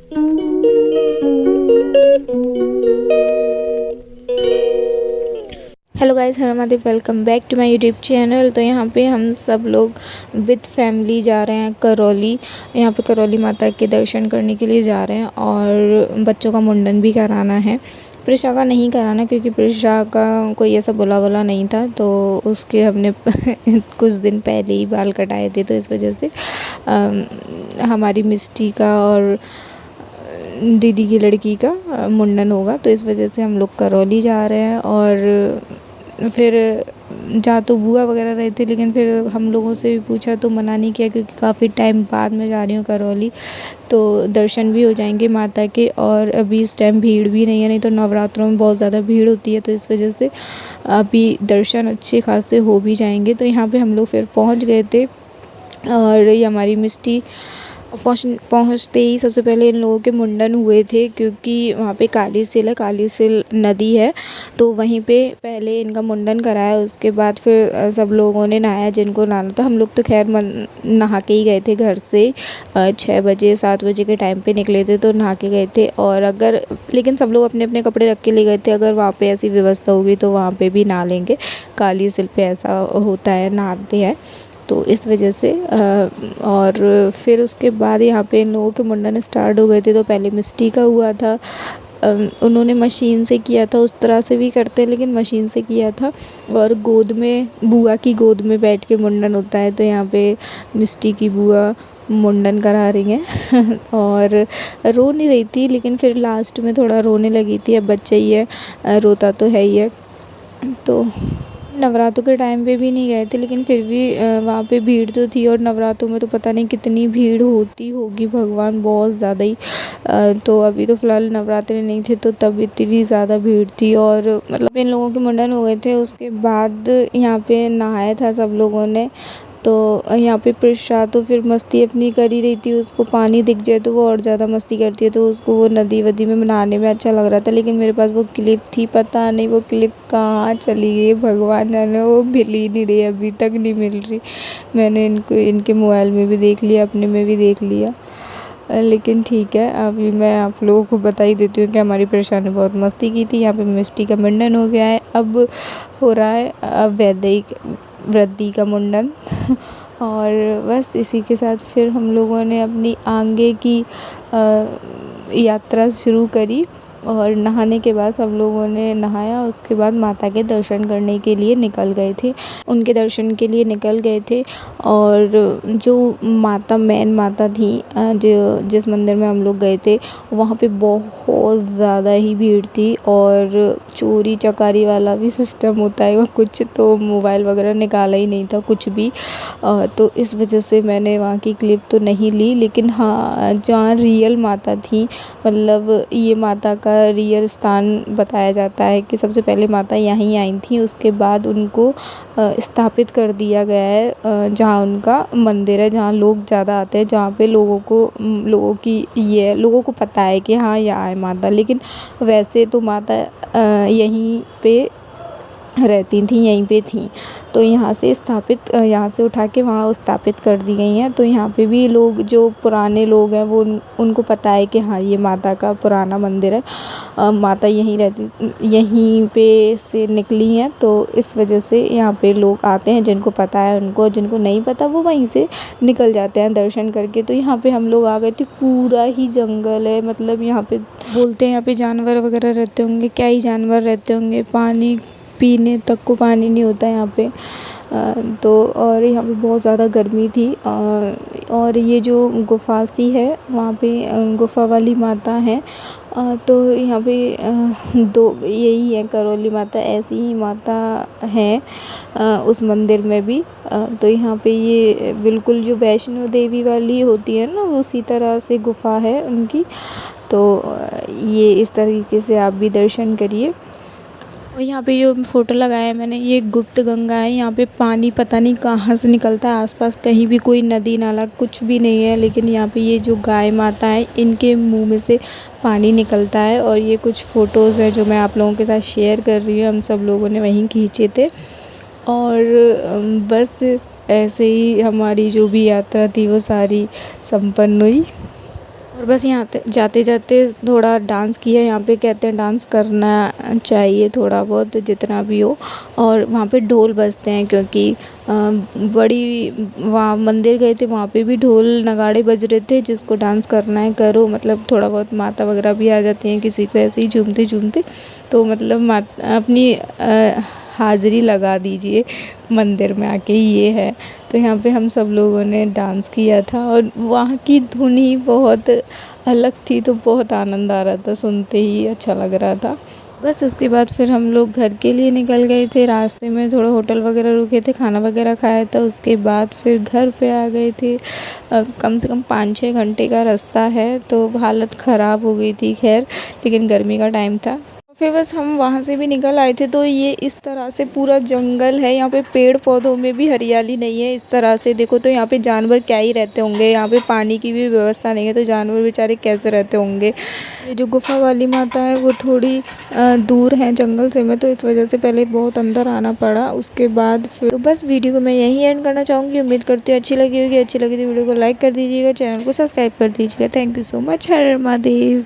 Hello guys, Har Mahadev, welcome back to my YouTube channel. तो यहाँ पे हम सब लोग विद फैमिली जा रहे हैं करौली। यहाँ पे करौली माता के दर्शन करने के लिए जा रहे हैं और बच्चों का मुंडन भी कराना है। प्रिशा का नहीं कराना क्योंकि प्रिशा का कोई ऐसा बुला वला नहीं था, तो उसके हमने कुछ दिन पहले ही बाल कटाए थे, तो इस वजह से हमारी मिस्टी का और दीदी की लड़की का मुंडन होगा, तो इस वजह से हम लोग करौली जा रहे हैं। और फिर जा तो बुआ वगैरह रहे थे, लेकिन फिर हम लोगों से भी पूछा तो मना नहीं किया क्योंकि काफ़ी टाइम बाद मैं जा रही हूँ करौली, तो दर्शन भी हो जाएंगे माता के। और अभी इस टाइम भीड़ भी नहीं है, नहीं तो नवरात्रों में बहुत ज़्यादा भीड़ होती है, तो इस वजह से अभी दर्शन अच्छे खासे हो भी जाएंगे। तो यहाँ पे हम लोग फिर पहुँच गए थे और ये हमारी मिस्टी पहुँचते ही सबसे पहले इन लोगों के मुंडन हुए थे, क्योंकि वहाँ पे काली सिल नदी है, तो वहीं पे पहले इनका मुंडन कराया। उसके बाद फिर सब लोगों ने नहाया जिनको नहाना था। हम लोग तो खैर नहा के ही गए थे घर से, 6 बजे 7 बजे के टाइम पे निकले थे, तो नहा के गए थे। और लेकिन सब लोग अपने अपने कपड़े रख के ले गए थे, अगर वहाँ पे ऐसी व्यवस्था होगी तो वहाँ पे भी नहा लेंगे। काली सिल पे ऐसा होता है, नहाते हैं, तो इस वजह से और फिर उसके बाद यहाँ पे इन लोगों के मुंडन स्टार्ट हो गए थे। तो पहले मिस्टी का हुआ था, उन्होंने मशीन से किया था, उस तरह से भी करते हैं लेकिन मशीन से किया था। और गोद में, बुआ की गोद में बैठ के मुंडन होता है, तो यहाँ पे मिस्टी की बुआ मुंडन करा रही हैं और रो नहीं रही थी, लेकिन फिर लास्ट में थोड़ा रोने लगी थी। अब बच्चा ही है, रोता तो है ही है। तो नवरात्रों के टाइम पे भी नहीं गए थे, लेकिन फिर भी वहाँ पे भीड़ तो थी, और नवरात्रों में तो पता नहीं कितनी भीड़ होती होगी, भगवान, बहुत ज़्यादा ही। तो अभी तो फ़िलहाल नवरात्रे नहीं थे, तो तब इतनी ज़्यादा भीड़ थी। और मतलब इन लोगों के मुंडन हो गए थे, उसके बाद यहाँ पे नहाया था सब लोगों ने। तो यहाँ पे प्रिशा तो फिर मस्ती अपनी कर ही रही थी, उसको पानी दिख जाए तो वो और ज़्यादा मस्ती करती है, तो उसको वो नदी वदी में नहाने में अच्छा लग रहा था। लेकिन मेरे पास वो क्लिप थी, पता नहीं वो क्लिप कहाँ चली गई, भगवान जाने, वो मिल ही नहीं रही, अभी तक नहीं मिल रही। मैंने इनके मोबाइल में भी देख लिया, अपने में भी देख लिया, लेकिन ठीक है। अभी मैं आप लोगों को बता ही देती हूँ कि हमारी प्रिशा ने बहुत मस्ती की थी। यहाँ पे मिस्टी का मुंडन हो गया है, अब हो रहा है वैदिक वृद्धि का मुंडन और बस इसी के साथ फिर हम लोगों ने अपनी आगे की यात्रा शुरू करी। और नहाने के बाद सब लोगों ने नहाया, उसके बाद माता के दर्शन करने के लिए निकल गए थे, उनके दर्शन के लिए निकल गए थे। और जो मेन माता थी, जो जिस मंदिर में हम लोग गए थे, वहाँ पे बहुत ज़्यादा ही भीड़ थी। और चोरी चकारी वाला भी सिस्टम होता है वहाँ कुछ, तो मोबाइल वगैरह निकाला ही नहीं था कुछ भी। तो इस वजह से मैंने वहाँ की क्लिप तो नहीं ली, लेकिन हाँ, जहाँ रियल माता थी, मतलब ये माता का रियल स्थान बताया जाता है कि सबसे पहले माता यहीं आई थी, उसके बाद उनको स्थापित कर दिया गया है जहाँ उनका मंदिर है, जहाँ लोग ज़्यादा आते हैं, जहाँ पे लोगों को पता है कि हाँ यहाँ है माता। लेकिन वैसे तो माता यहीं पे रहती थी, यहीं पे थी, तो यहाँ से उठा के वहाँ स्थापित कर दी गई हैं। तो यहाँ पे भी लोग, जो पुराने लोग हैं, वो उनको पता है कि हाँ ये माता का पुराना मंदिर है, माता यहीं पे से निकली हैं, तो इस वजह से यहाँ पे लोग आते हैं, जिनको पता है उनको, जिनको नहीं पता वो वहीं से निकल जाते हैं दर्शन करके। तो यहाँ पे हम लोग आ गए थे, पूरा ही जंगल है, मतलब यहाँ पे बोलते हैं यहाँ पे जानवर वगैरह रहते होंगे, क्या ही जानवर रहते होंगे, पानी पीने तक को पानी नहीं होता यहाँ पे। तो और यहाँ पे बहुत ज़्यादा गर्मी थी। और ये जो गुफा सी है, वहाँ पे गुफा वाली माता है। तो यहाँ पे दो यही है, करौली माता, ऐसी ही माता है उस मंदिर में भी। तो यहाँ पे ये बिल्कुल जो वैष्णो देवी वाली होती है ना, उसी तरह से गुफा है उनकी। तो ये इस तरीके से आप भी दर्शन करिए। और यहाँ पे जो फ़ोटो लगाया है मैंने, ये गुप्त गंगा है। यहाँ पे पानी पता नहीं कहाँ से निकलता है, आसपास कहीं भी कोई नदी नाला कुछ भी नहीं है, लेकिन यहाँ पे ये जो गाय माता है, इनके मुंह में से पानी निकलता है। और ये कुछ फ़ोटोज़ है जो मैं आप लोगों के साथ शेयर कर रही हूँ, हम सब लोगों ने वहीं खींचे थे। और बस ऐसे ही हमारी जो भी यात्रा थी वो सारी संपन्न हुई। और बस यहाँ जाते जाते थोड़ा डांस किया। यहाँ पे कहते हैं डांस करना चाहिए थोड़ा बहुत जितना भी हो। और वहाँ पे ढोल बजते हैं क्योंकि बड़ी वहाँ मंदिर गए थे, वहाँ पे भी ढोल नगाड़े बज रहे थे। जिसको डांस करना है करो, मतलब थोड़ा बहुत माता वगैरह भी आ जाती हैं किसी को ऐसे ही झूमते झूमते, तो मतलब अपनी हाज़िरी लगा दीजिए मंदिर में आके, ये है। तो यहाँ पे हम सब लोगों ने डांस किया था और वहाँ की धुन ही बहुत अलग थी, तो बहुत आनंद आ रहा था, सुनते ही अच्छा लग रहा था। बस इसके बाद फिर हम लोग घर के लिए निकल गए थे। रास्ते में थोड़ा होटल वगैरह रुके थे, खाना वगैरह खाया था। उसके बाद फिर घर पे आ गए थे। कम से कम 5-6 घंटे का रास्ता है, तो हालत ख़राब हो गई थी। खैर, लेकिन गर्मी का टाइम था। फिर बस हम वहाँ से भी निकल आए थे। तो ये इस तरह से पूरा जंगल है, यहाँ पे पेड़ पौधों में भी हरियाली नहीं है। इस तरह से देखो तो यहाँ पे जानवर क्या ही रहते होंगे, यहाँ पे पानी की भी व्यवस्था नहीं है, तो जानवर बेचारे कैसे रहते होंगे। ये जो गुफ़ा वाली माता है वो थोड़ी दूर है जंगल से में, तो इस वजह से पहले बहुत अंदर आना पड़ा। उसके बाद फिर तो बस वीडियो को मैं यहीं एंड करना चाहूँगी। उम्मीद करती हूँ अच्छी लगी होगी। अच्छी लगी तो वीडियो को लाइक कर दीजिएगा, चैनल को सब्सक्राइब कर दीजिएगा। Thank you so much. Her her Mahadev.